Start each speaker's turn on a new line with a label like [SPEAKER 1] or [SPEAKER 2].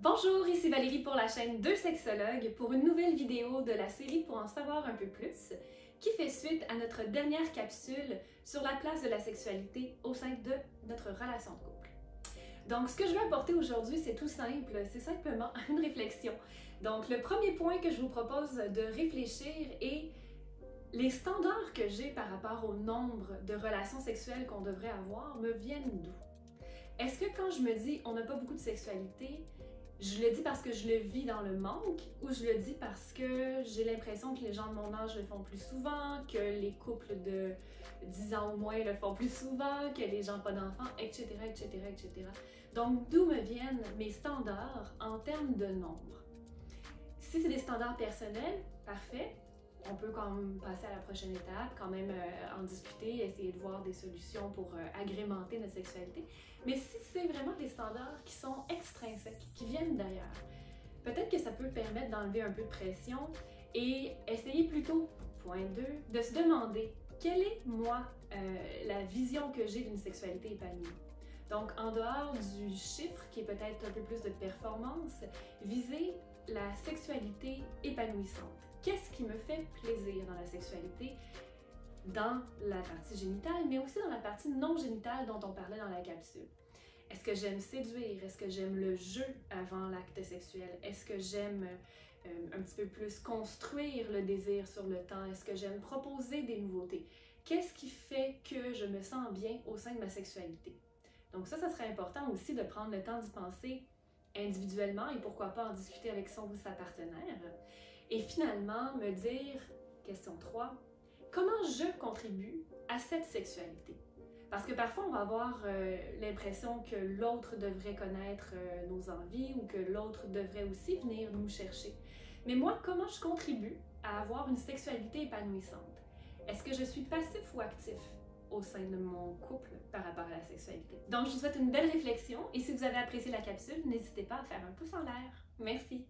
[SPEAKER 1] Bonjour, ici Valérie pour la chaîne Deux Sexologues pour une nouvelle vidéo de la série Pour en savoir un peu plus qui fait suite à notre dernière capsule sur la place de la sexualité au sein de notre relation de couple. Donc ce que je veux apporter aujourd'hui c'est tout simple, c'est simplement une réflexion. Donc le premier point que je vous propose de réfléchir est les standards que j'ai par rapport au nombre de relations sexuelles qu'on devrait avoir me viennent d'où? Est-ce que quand je me dis on n'a pas beaucoup de sexualité, je le dis parce que je le vis dans le manque ou je le dis parce que j'ai l'impression que les gens de mon âge le font plus souvent, que les couples de 10 ans ou moins le font plus souvent, que les gens pas d'enfants, etc., etc., etc. Donc, d'où me viennent mes standards en termes de nombre? Si c'est des standards personnels, parfait. On peut quand même passer à la prochaine étape, quand même en discuter, essayer de voir des solutions pour agrémenter notre sexualité. Mais si c'est vraiment des standards qui sont extrinsèques, qui viennent d'ailleurs, peut-être que ça peut permettre d'enlever un peu de pression et essayer plutôt, point 2, de se demander quelle est, moi, la vision que j'ai d'une sexualité épanouie. Donc, en dehors du chiffre, qui est peut-être un peu plus de performance, viser la sexualité épanouissante. Qu'est-ce qui me fait plaisir dans la sexualité, dans la partie génitale, mais aussi dans la partie non génitale dont on parlait dans la capsule? Est-ce que j'aime séduire? Est-ce que j'aime le jeu avant l'acte sexuel? Est-ce que j'aime un petit peu plus construire le désir sur le temps? Est-ce que j'aime proposer des nouveautés? Qu'est-ce qui fait que je me sens bien au sein de ma sexualité? Donc ça serait important aussi de prendre le temps d'y penser individuellement et pourquoi pas en discuter avec son ou sa partenaire. Et finalement, me dire, question 3, comment je contribue à cette sexualité? Parce que parfois, on va avoir l'impression que l'autre devrait connaître nos envies ou que l'autre devrait aussi venir nous chercher. Mais moi, comment je contribue à avoir une sexualité épanouissante? Est-ce que je suis passif ou actif au sein de mon couple par rapport à la sexualité? Donc, je vous souhaite une belle réflexion et si vous avez apprécié la capsule, n'hésitez pas à faire un pouce en l'air. Merci!